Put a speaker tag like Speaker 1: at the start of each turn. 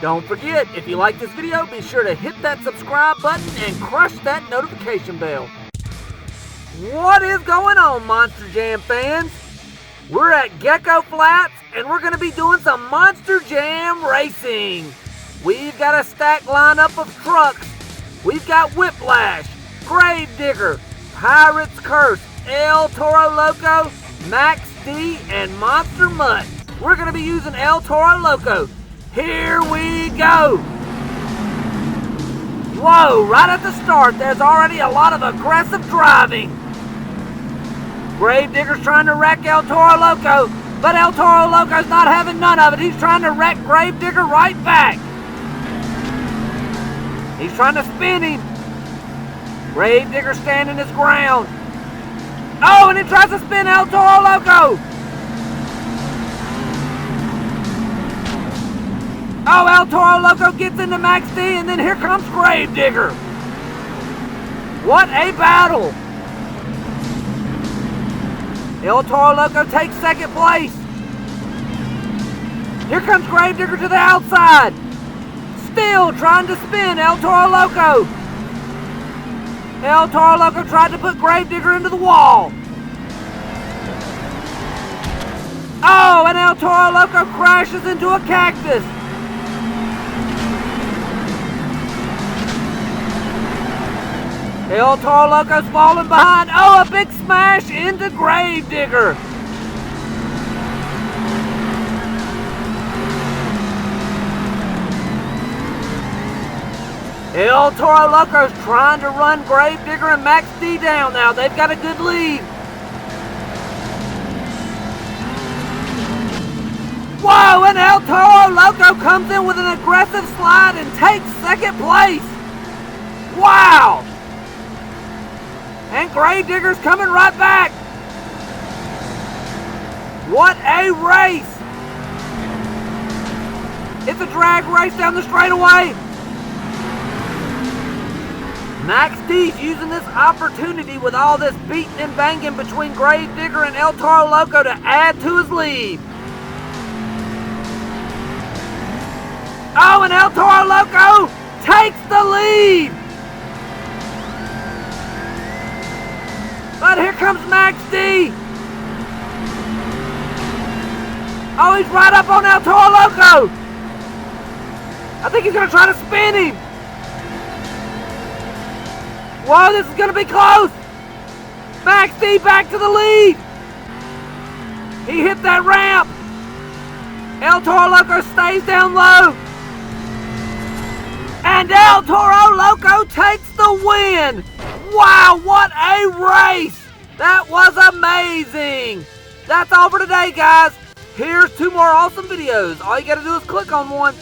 Speaker 1: Don't forget, if you like this video, be sure to hit that subscribe button and crush that notification bell. What is going on, Monster Jam fans? We're at Gecko Flats, and we're going to be doing some Monster Jam racing. We've got a stacked lineup of trucks. We've got Whiplash, Gravedigger, Pirate's Curse, El Toro Loco, Max D, and Monster Mutt. We're going to be using El Toro Loco. Here we go. Whoa, right at the start, there's already a lot of aggressive driving. Gravedigger's trying to wreck El Toro Loco, but El Toro Loco's not having none of it. He's trying to wreck Gravedigger right back. He's trying to spin him. Gravedigger standing his ground. Oh, and he tries to spin El Toro Loco. Oh, El Toro Loco gets into Max D, and then here comes Gravedigger. What a battle. El Toro Loco takes second place. Here comes Gravedigger to the outside. Still trying to spin El Toro Loco. El Toro Loco tried to put Gravedigger into the wall. Oh, and El Toro Loco crashes into a cactus. El Toro Loco's falling behind. Oh, a big smash into Gravedigger. El Toro Loco's trying to run Gravedigger and Max D down now. They've got a good lead. Whoa, and El Toro Loco comes in with an aggressive slide and takes second place. Wow. And Gravedigger's coming right back. What a race. It's a drag race down the straightaway. Max D's using this opportunity with all this beating and banging between Gravedigger and El Toro Loco to add to his lead. Oh, and El Toro Loco takes the lead. But here comes Max D. Oh, he's right up on El Toro Loco. I think he's going to try to spin him. Whoa, this is going to be close. Max D back to the lead. He hit that ramp. El Toro Loco stays down low. And El Toro Loco takes the win. Wow, what a race! That was amazing! That's all for today, guys. Here's 2 more awesome videos. All you gotta do is click on one